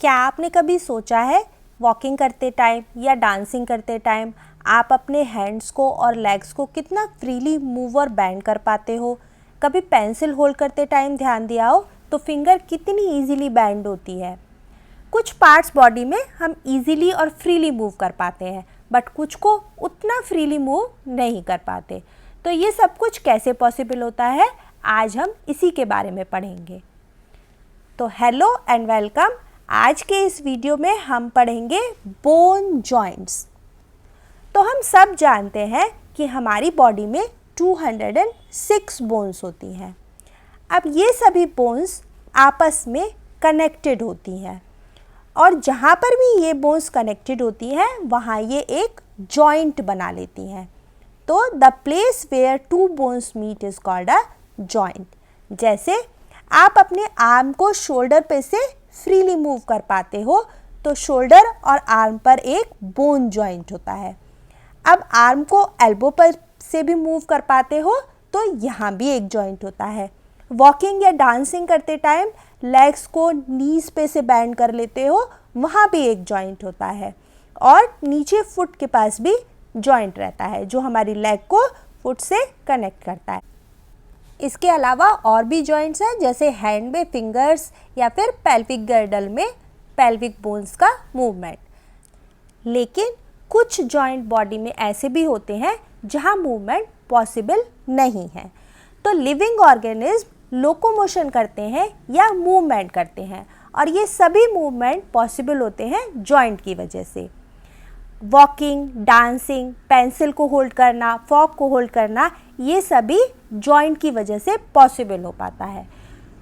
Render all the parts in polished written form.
क्या आपने कभी सोचा है वॉकिंग करते टाइम या डांसिंग करते टाइम आप अपने हैंड्स को और लेग्स को कितना फ्रीली मूव और बैंड कर पाते हो? कभी पेंसिल होल्ड करते टाइम ध्यान दिया हो तो फिंगर कितनी इजीली बैंड होती है। कुछ पार्ट्स बॉडी में हम इजीली और फ्रीली मूव कर पाते हैं, बट कुछ को उतना फ्रीली मूव नहीं कर पाते। तो ये सब कुछ कैसे पॉसिबल होता है, आज हम इसी के बारे में पढ़ेंगे। तो हेलो एंड वेलकम। आज के इस वीडियो में हम पढ़ेंगे बोन जॉइंट्स। तो हम सब जानते हैं कि हमारी बॉडी में 206 बोन्स होती हैं। अब ये सभी बोन्स आपस में कनेक्टेड होती हैं और जहाँ पर भी ये बोन्स कनेक्टेड होती हैं वहाँ ये एक जॉइंट बना लेती हैं। तो the place where two bones meet is called a joint. जैसे आप अपने आर्म को शोल्डर पे से फ्रीली मूव कर पाते हो तो शोल्डर और आर्म पर एक बोन जॉइंट होता है। अब आर्म को एल्बो पर से भी मूव कर पाते हो तो यहाँ भी एक जॉइंट होता है। वॉकिंग या डांसिंग करते टाइम लेग्स को नीज पे से बैंड कर लेते हो, वहाँ भी एक जॉइंट होता है। और नीचे फुट के पास भी जॉइंट रहता है जो हमारी लेग को फुट से कनेक्ट करता है। इसके अलावा और भी जॉइंट्स हैं, जैसे हैंड में फिंगर्स या फिर पेल्विक गर्डल में पेल्विक बोन्स का मूवमेंट। लेकिन कुछ जॉइंट बॉडी में ऐसे भी होते हैं जहां मूवमेंट पॉसिबल नहीं है। तो लिविंग ऑर्गेनिज्म लोकोमोशन करते हैं या मूवमेंट करते हैं और ये सभी मूवमेंट पॉसिबल होते हैं जॉइंट की वजह से। वॉकिंग, डांसिंग, पेंसिल को होल्ड करना, फॉक को होल्ड करना, ये सभी जॉइंट की वजह से पॉसिबल हो पाता है।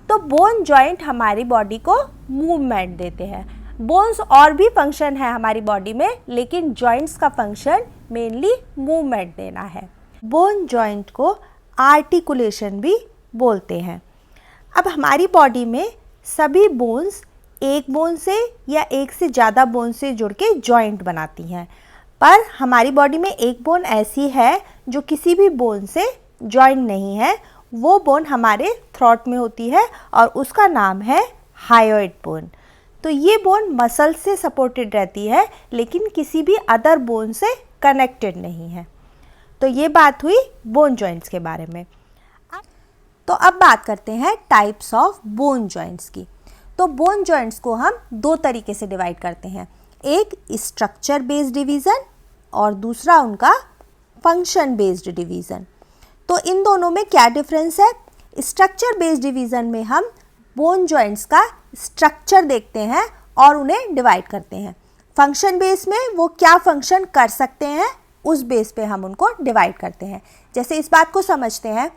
तो बोन जॉइंट हमारी बॉडी को मूवमेंट देते हैं। बोन्स और भी फंक्शन है हमारी बॉडी में, लेकिन जॉइंट्स का फंक्शन मेनली मूवमेंट देना है। बोन जॉइंट को आर्टिकुलेशन भी बोलते हैं। अब हमारी बॉडी में सभी बोन्स एक बोन से या एक से ज़्यादा बोन से जुड़ के जॉइंट बनाती हैं, पर हमारी बॉडी में एक बोन ऐसी है जो किसी भी बोन से जॉइंट नहीं है। वो बोन हमारे थ्रोट में होती है और उसका नाम है हायोइड बोन। तो ये बोन मसल से सपोर्टेड रहती है लेकिन किसी भी अदर बोन से कनेक्टेड नहीं है। तो ये बात हुई बोन जॉइंट्स के बारे में। तो अब बात करते हैं टाइप्स ऑफ बोन जॉइंट्स की। तो बोन जॉइंट्स को हम दो तरीके से डिवाइड करते हैं, एक स्ट्रक्चर बेस्ड डिवीज़न और दूसरा उनका फंक्शन बेस्ड डिवीज़न। तो इन दोनों में क्या डिफरेंस है? स्ट्रक्चर बेस्ड डिवीज़न में हम बोन जॉइंट्स का स्ट्रक्चर देखते हैं और उन्हें डिवाइड करते हैं। फंक्शन बेस में वो क्या फंक्शन कर सकते हैं उस बेस पे हम उनको डिवाइड करते हैं। जैसे इस बात को समझते हैं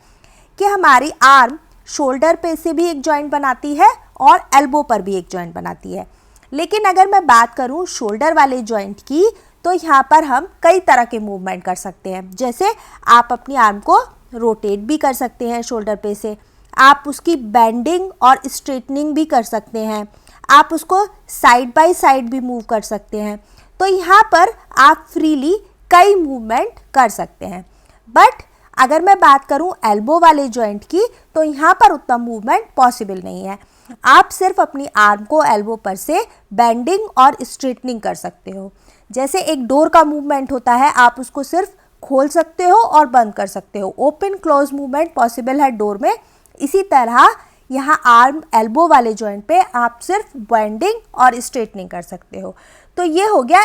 कि हमारी आर्म शोल्डर पे से भी एक जॉइंट बनाती है और एल्बो पर भी एक जॉइंट बनाती है। लेकिन अगर मैं बात करूं शोल्डर वाले जॉइंट की तो यहाँ पर हम कई तरह के मूवमेंट कर सकते हैं। जैसे आप अपनी आर्म को रोटेट भी कर सकते हैं शोल्डर पे से, आप उसकी बेंडिंग और स्ट्रेटनिंग भी कर सकते हैं, आप उसको साइड बाय साइड भी मूव कर सकते हैं। तो यहाँ पर आप फ्रीली कई मूवमेंट कर सकते हैं। बट अगर मैं बात करूं एल्बो वाले जॉइंट की तो यहाँ पर उतना मूवमेंट पॉसिबल नहीं है। आप सिर्फ अपनी आर्म को एल्बो पर से बेंडिंग और स्ट्रेटनिंग कर सकते हो। जैसे एक डोर का मूवमेंट होता है, आप उसको सिर्फ खोल सकते हो और बंद कर सकते हो, ओपन क्लोज मूवमेंट पॉसिबल है डोर में। इसी तरह यहाँ आर्म एल्बो वाले जॉइंट पे आप सिर्फ बेंडिंग और स्ट्रेटनिंग कर सकते हो। तो ये हो गया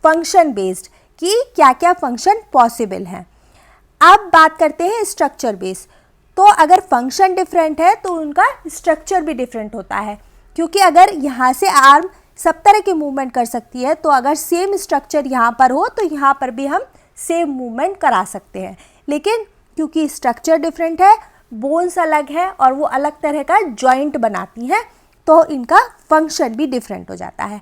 फंक्शन बेस्ड कि क्या क्या फंक्शन पॉसिबल हैं। अब बात करते हैं स्ट्रक्चर बेस। तो अगर फंक्शन डिफरेंट है तो उनका स्ट्रक्चर भी डिफरेंट होता है, क्योंकि अगर यहाँ से आर्म सब तरह के मूवमेंट कर सकती है तो अगर सेम स्ट्रक्चर यहाँ पर हो तो यहाँ पर भी हम सेम मूवमेंट करा सकते हैं। लेकिन क्योंकि स्ट्रक्चर डिफरेंट है, बोन्स अलग है और वो अलग तरह का जॉइंट बनाती हैं, तो इनका फंक्शन भी डिफरेंट हो जाता है।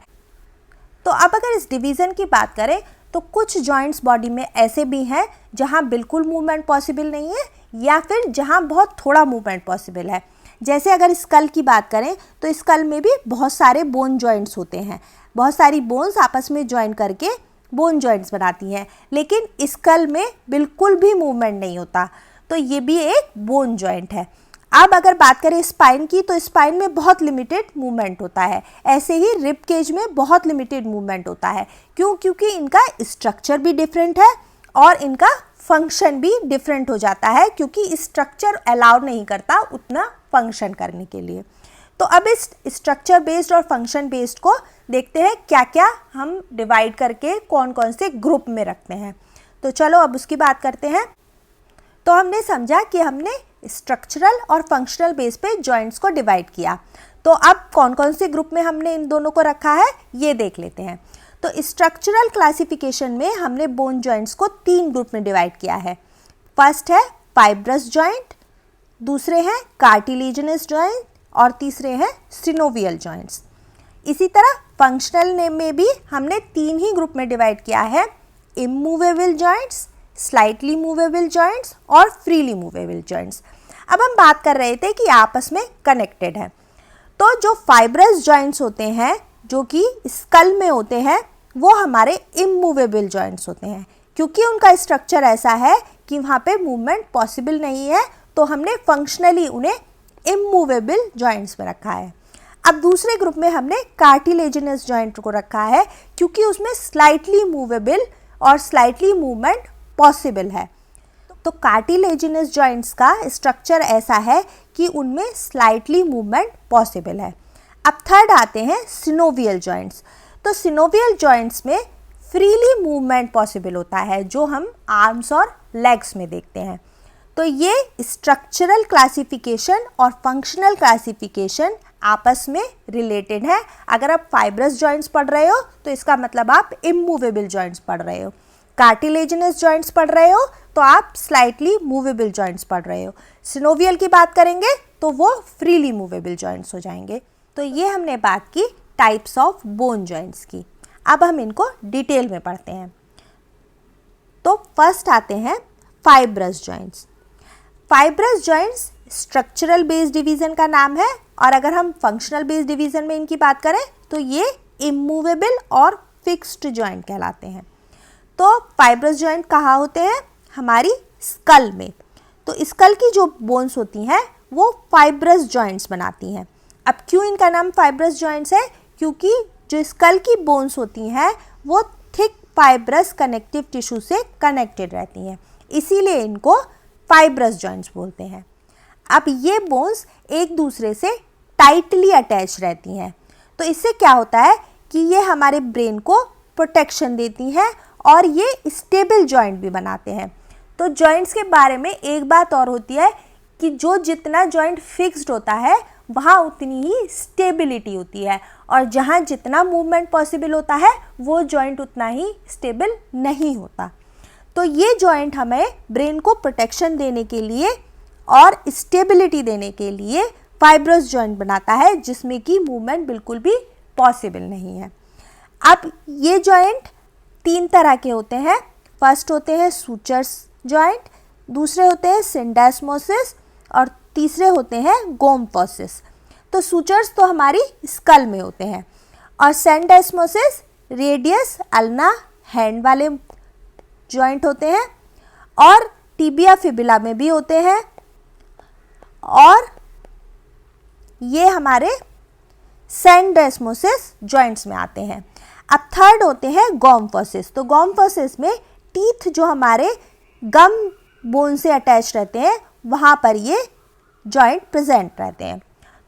तो अब अगर इस डिवीज़न की बात करें तो कुछ जॉइंट्स बॉडी में ऐसे भी हैं जहां बिल्कुल मूवमेंट पॉसिबल नहीं है या फिर जहां बहुत थोड़ा मूवमेंट पॉसिबल है। जैसे अगर स्कल की बात करें तो स्कल में भी बहुत सारे बोन जॉइंट्स होते हैं, बहुत सारी बोन्स आपस में जॉइन करके बोन जॉइंट्स बनाती हैं, लेकिन स्कल में बिल्कुल भी मूवमेंट नहीं होता, तो ये भी एक बोन जॉइंट है। अब अगर बात करें स्पाइन की, तो स्पाइन में बहुत लिमिटेड मूवमेंट होता है। ऐसे ही रिब केज में बहुत लिमिटेड मूवमेंट होता है। क्यों? क्योंकि इनका स्ट्रक्चर भी डिफरेंट है और इनका फंक्शन भी डिफरेंट हो जाता है, क्योंकि स्ट्रक्चर अलाउ नहीं करता उतना फंक्शन करने के लिए। तो अब इस स्ट्रक्चर बेस्ड और फंक्शन बेस्ड को देखते हैं क्या क्या हम डिवाइड करके कौन कौन से ग्रुप में रखते हैं। तो चलो अब उसकी बात करते हैं। तो हमने समझा कि हमने स्ट्रक्चरल और फंक्शनल बेस पे जॉइंट्स को डिवाइड किया। तो अब कौन कौन से ग्रुप में हमने इन दोनों को रखा है ये देख लेते हैं। तो स्ट्रक्चरल क्लासिफिकेशन में हमने बोन जॉइंट्स को 3 ग्रुप में डिवाइड किया है। फर्स्ट है फाइब्रस जॉइंट, दूसरे हैं कार्टिलेजिनस जॉइंट और तीसरे हैं सिनोवियल जॉइंट्स। इसी तरह फंक्शनल में भी हमने 3 ही ग्रुप में डिवाइड किया है, immovable joints, slightly movable joints और फ्रीली मूवेबल जॉइंट्स। अब हम बात कर रहे थे कि आपस में कनेक्टेड है। तो जो फाइब्रस जॉइंट्स होते हैं जो कि स्कल में होते हैं वो हमारे इमूवेबल जॉइंट्स होते हैं, क्योंकि उनका स्ट्रक्चर ऐसा है कि वहाँ पे मूवमेंट पॉसिबल नहीं है, तो हमने फंक्शनली उन्हें इमूवेबल जॉइंट्स में रखा है। अब दूसरे ग्रुप में हमने कार्टिलेजिनस जॉइंट को रखा है, क्योंकि उसमें स्लाइटली मूवेबल और स्लाइटली मूवमेंट पॉसिबल है। तो कार्टिलेजिनस जॉइंट्स का स्ट्रक्चर ऐसा है कि उनमें स्लाइटली मूवमेंट पॉसिबल है। अब थर्ड आते हैं सिनोवियल जॉइंट्स। तो सिनोवियल जॉइंट्स में फ्रीली मूवमेंट पॉसिबल होता है, जो हम आर्म्स और लेग्स में देखते हैं। तो ये स्ट्रक्चरल क्लासिफिकेशन और फंक्शनल क्लासिफिकेशन आपस में रिलेटेड है। अगर आप फाइब्रस जॉइंट्स पढ़ रहे हो तो इसका मतलब आप इमूवेबल जॉइंट्स पढ़ रहे हो, कार्टिलेजिनस जॉइंट्स पढ़ रहे हो तो आप स्लाइटली मूवेबल जॉइंट्स पढ़ रहे हो। सिनोवियल की बात करेंगे तो वो फ्रीली मूवेबल जॉइंट्स हो जाएंगे। तो ये हमने बात की टाइप्स ऑफ बोन जॉइंट्स की। अब हम इनको डिटेल में पढ़ते हैं। तो फर्स्ट आते हैं fibrous joints. Fibrous joints structural based division का नाम है, और अगर हम फंक्शनल बेस्ड डिवीज़न में इनकी बात करें तो ये इमूवेबल और फिक्स्ड जॉइंट कहलाते हैं। तो फाइब्रस जॉइंट कहाँ होते हैं? हमारी स्कल में। तो स्कल की जो बोन्स होती हैं वो फाइब्रस जॉइंट्स बनाती हैं। अब क्यों इनका नाम फाइब्रस जॉइंट्स है? क्योंकि जो स्कल की बोन्स होती हैं वो थिक फाइब्रस कनेक्टिव टिश्यू से कनेक्टेड रहती हैं, इसीलिए इनको फाइब्रस जॉइंट्स बोलते हैं। अब ये बोन्स एक दूसरे से टाइटली अटैच रहती हैं, तो इससे क्या होता है कि ये हमारे ब्रेन को प्रोटेक्शन देती हैं और ये स्टेबल जॉइंट भी बनाते हैं। तो जॉइंट्स के बारे में एक बात और होती है कि जो जितना जॉइंट फिक्स्ड होता है वहाँ उतनी ही स्टेबिलिटी होती है, और जहाँ जितना मूवमेंट पॉसिबल होता है वो जॉइंट उतना ही स्टेबल नहीं होता। तो ये जॉइंट हमें ब्रेन को प्रोटेक्शन देने के लिए और स्टेबिलिटी देने के लिए फाइब्रस जॉइंट बनाता है, जिसमें कि मूवमेंट बिल्कुल भी पॉसिबल नहीं है। अब ये जॉइंट 3 तरह के होते हैं। फर्स्ट होते हैं सूचर्स जॉइंट, दूसरे होते हैं सिंडेस्मोसिस और तीसरे होते हैं गोम्फोसिस। तो सूचर्स तो हमारी स्कल में होते हैं, और सिंडेस्मोसिस रेडियस अल्ना हैंड वाले जॉइंट होते हैं, और टिबिया फिबुला में भी होते हैं, और ये हमारे सिंडेस्मोसिस जॉइंट्स में आते हैं। अब थर्ड होते हैं गोम्फोसिस। तो गोम्फोसिस में टीथ जो हमारे गम बोन से अटैच रहते हैं वहाँ पर ये जॉइंट प्रेजेंट रहते हैं।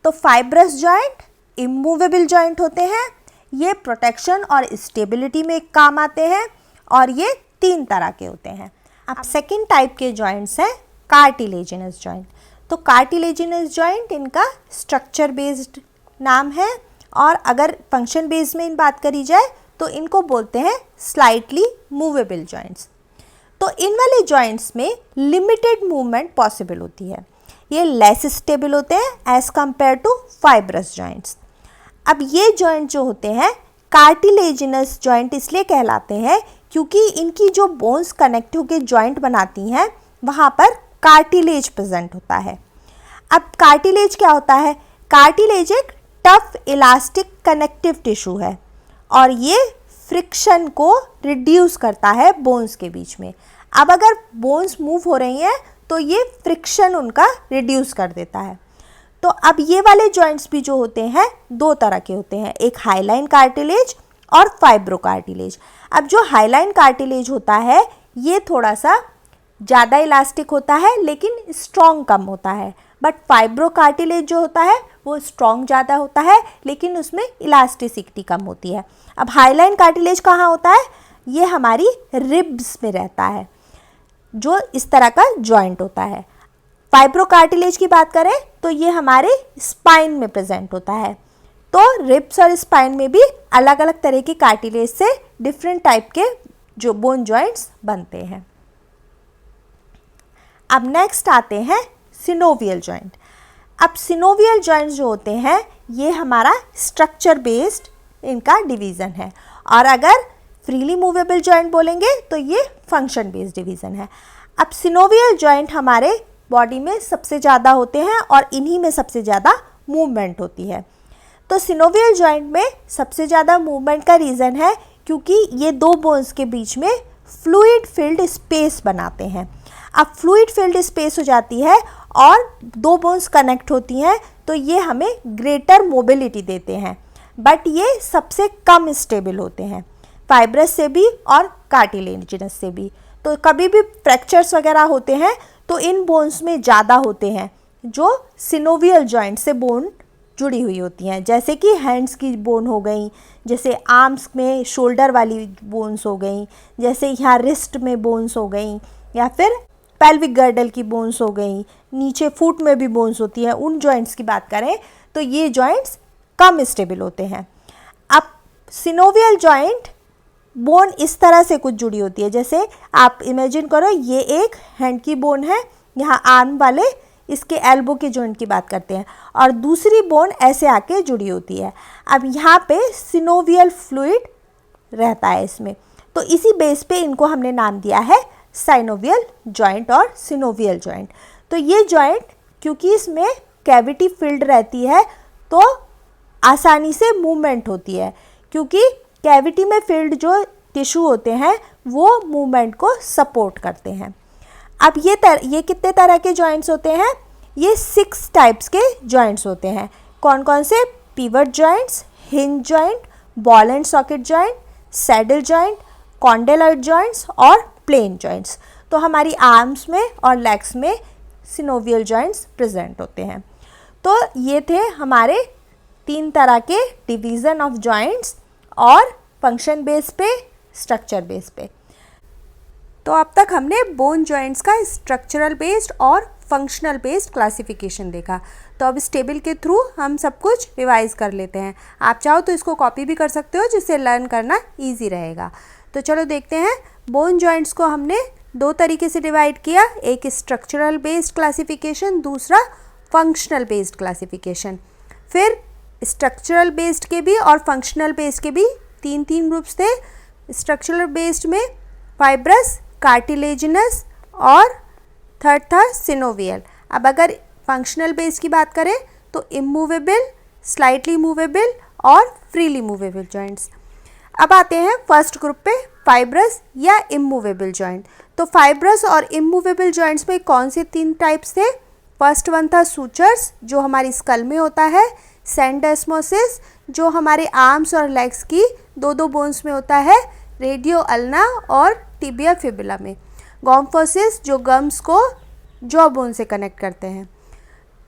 तो फाइब्रस जॉइंट इमूवेबल जॉइंट होते हैं, ये प्रोटेक्शन और स्टेबिलिटी में काम आते हैं, और ये 3 तरह के होते हैं। अब सेकंड टाइप के जॉइंट्स हैं कार्टिलेजिनस जॉइंट। तो कार्टिलेजिनस जॉइंट इनका स्ट्रक्चर बेस्ड नाम है, और अगर फंक्शन बेस्ड में इन बात करी जाए तो इनको बोलते हैं स्लाइटली मूवेबल जॉइंट्स। तो इन वाले जॉइंट्स में लिमिटेड मूवमेंट पॉसिबल होती है, ये लेस स्टेबल होते हैं as compared to fibrous joints. अब ये जॉइंट जो होते हैं कार्टिलेजिनस जॉइंट इसलिए कहलाते हैं क्योंकि इनकी जो बोन्स कनेक्ट होकर जॉइंट बनाती हैं वहाँ पर कार्टिलेज प्रेजेंट होता है। अब कार्टिलेज क्या होता है? कार्टिलेज एक टफ इलास्टिक कनेक्टिव टिश्यू है, और ये फ्रिक्शन को रिड्यूस करता है बोन्स के बीच में। अब अगर बोन्स मूव हो रही हैं तो ये फ्रिक्शन उनका रिड्यूस कर देता है। तो अब ये वाले जॉइंट्स भी जो होते हैं दो तरह के होते हैं, एक हाईलाइन कार्टिलेज और फाइब्रो कार्टिलेज। अब जो हाईलाइन कार्टिलेज होता है ये थोड़ा सा ज़्यादा इलास्टिक होता है लेकिन स्ट्रॉन्ग कम होता है, बट फाइब्रो कार्टिलेज जो होता है वो स्ट्रॉन्ग ज़्यादा होता है लेकिन उसमें इलास्टिसिटी कम होती है। अब हाईलाइन कार्टिलेज कहाँ होता है? ये हमारी रिब्स में रहता है, जो इस तरह का जॉइंट होता है। फाइब्रो कार्टिलेज की बात करें तो ये हमारे स्पाइन में प्रेजेंट होता है। तो रिब्स और स्पाइन में भी अलग अलग तरह की कार्टिलेज से डिफरेंट टाइप के जो बोन जॉइंट्स बनते हैं। अब नेक्स्ट आते हैं सिनोवियल जॉइंट। अब सिनोवियल जॉइंट्स जो होते हैं ये हमारा स्ट्रक्चर बेस्ड इनका डिवीज़न है, और अगर फ्रीली मूवेबल जॉइंट बोलेंगे तो ये फंक्शन बेस्ड डिवीज़न है। अब सिनोवियल जॉइंट हमारे बॉडी में सबसे ज़्यादा होते हैं और इन्हीं में सबसे ज़्यादा मूवमेंट होती है। तो सिनोवियल जॉइंट में सबसे ज़्यादा मूवमेंट का रीज़न है क्योंकि ये दो बोन्स के बीच में फ्लूइड फिल्ड स्पेस बनाते हैं। अब फ्लूइड फिल्ड स्पेस हो जाती है और दो बोन्स कनेक्ट होती हैं तो ये हमें ग्रेटर मोबिलिटी देते हैं, बट ये सबसे कम स्टेबल होते हैं फाइब्रस से भी और कार्टिलेजिनस से भी। तो कभी भी फ्रैक्चर्स वगैरह होते हैं तो इन बोन्स में ज़्यादा होते हैं जो सिनोवियल जॉइंट से बोन जुड़ी हुई होती हैं, जैसे कि हैंड्स की बोन हो गई, जैसे आर्म्स में शोल्डर वाली बोन्स हो गई, जैसे यहाँ रिस्ट में बोन्स हो गई, या फिर पेल्विक गर्डल की बोन्स हो गई, नीचे फुट में भी बोन्स होती हैं। उन जॉइंट्स की बात करें तो ये जॉइंट्स कम स्टेबल होते हैं। अब सिनोवियल जॉइंट बोन इस तरह से कुछ जुड़ी होती है, जैसे आप इमेजिन करो ये एक हैंड की बोन है, यहाँ आर्म वाले इसके एल्बो के जॉइंट की बात करते हैं, और दूसरी बोन ऐसे आके जुड़ी होती है। अब यहाँ पे सिनोवियल फ्लूइड रहता है इसमें, तो इसी बेस पे इनको हमने नाम दिया है साइनोवियल जॉइंट और सिनोवियल जॉइंट। तो ये जॉइंट क्योंकि इसमें कैविटी फिल्ड रहती है तो आसानी से मूवमेंट होती है, क्योंकि कैविटी में फिल्ड जो टिश्यू होते हैं वो मूवमेंट को सपोर्ट करते हैं। अब ये कितने तरह के जॉइंट्स होते हैं? ये 6 टाइप्स के जॉइंट्स होते हैं। कौन कौन से? Pivot joints, hinge joint, ball and socket joint, saddle joint, condyloid joints और प्लेन जॉइंट्स। तो हमारी आर्म्स में और लेग्स में सिनोवियल जॉइंट्स प्रेजेंट होते हैं। तो ये थे हमारे 3 तरह के डिवीज़न ऑफ जॉइंट्स, और फंक्शन बेस पे, स्ट्रक्चर बेस पे। तो अब तक हमने बोन जॉइंट्स का स्ट्रक्चरल बेस्ड और फंक्शनल बेस्ड क्लासिफिकेशन देखा। तो अब इस टेबल के थ्रू हम सब कुछ रिवाइज कर लेते हैं। आप चाहो तो इसको कॉपी भी कर सकते हो, जिससे लर्न करना ईजी रहेगा। तो चलो देखते हैं। बोन जॉइंट्स को हमने 2 तरीके से डिवाइड किया, एक स्ट्रक्चरल बेस्ड क्लासिफिकेशन, दूसरा फंक्शनल बेस्ड क्लासिफिकेशन। फिर स्ट्रक्चरल बेस्ड के भी और फंक्शनल बेस्ड के भी 3 ग्रुप्स थे। स्ट्रक्चरल बेस्ड में फाइब्रस, कार्टिलेजिनस और थर्ड था सिनोवियल। अब अगर फंक्शनल बेस्ड की बात करें तो इमूवेबल, स्लाइटली मूवेबल और फ्रीली मूवेबल जॉइंट्स। अब आते हैं फर्स्ट ग्रुप पे, फाइब्रस या इमूवेबल जॉइंट। तो फाइब्रस और इमूवेबल जॉइंट्स में कौन से 3 टाइप्स थे? फर्स्ट वन था सूचर्स, जो हमारी स्कल में होता है, सेंडेस्मोसिस, जो हमारे आर्म्स और लेग्स की 2 बोन्स में होता है, रेडियो अल्ना और टिबिया फिबुला में, गॉम्फोसिस, जो गम्स को जॉ बोन से कनेक्ट करते हैं।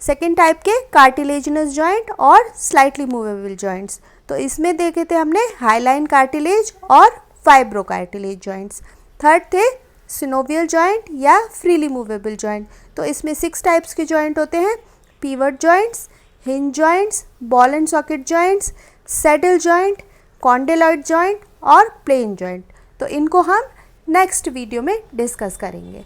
सेकेंड टाइप के कार्टिलेजिनस जॉइंट और स्लाइटली मूवेबल जॉइंट्स। तो इसमें देखे थे हमने हाईलाइन कार्टिलेज और फाइब्रो कार्टिलेज जॉइंट्स। थर्ड थे सिनोवियल जॉइंट या फ्रीली मूवेबल जॉइंट। तो इसमें 6 टाइप्स के जॉइंट होते हैं, pivot joints, hinge joints, ball and socket joints, saddle joint, condyloid joint और प्लेन जॉइंट। तो इनको हम नेक्स्ट वीडियो में डिस्कस करेंगे।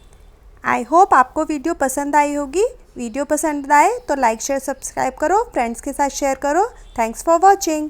आई होप आपको वीडियो पसंद आई होगी। वीडियो पसंद आए तो लाइक शेयर सब्सक्राइब करो, फ्रेंड्स के साथ शेयर करो। Thanks for watching.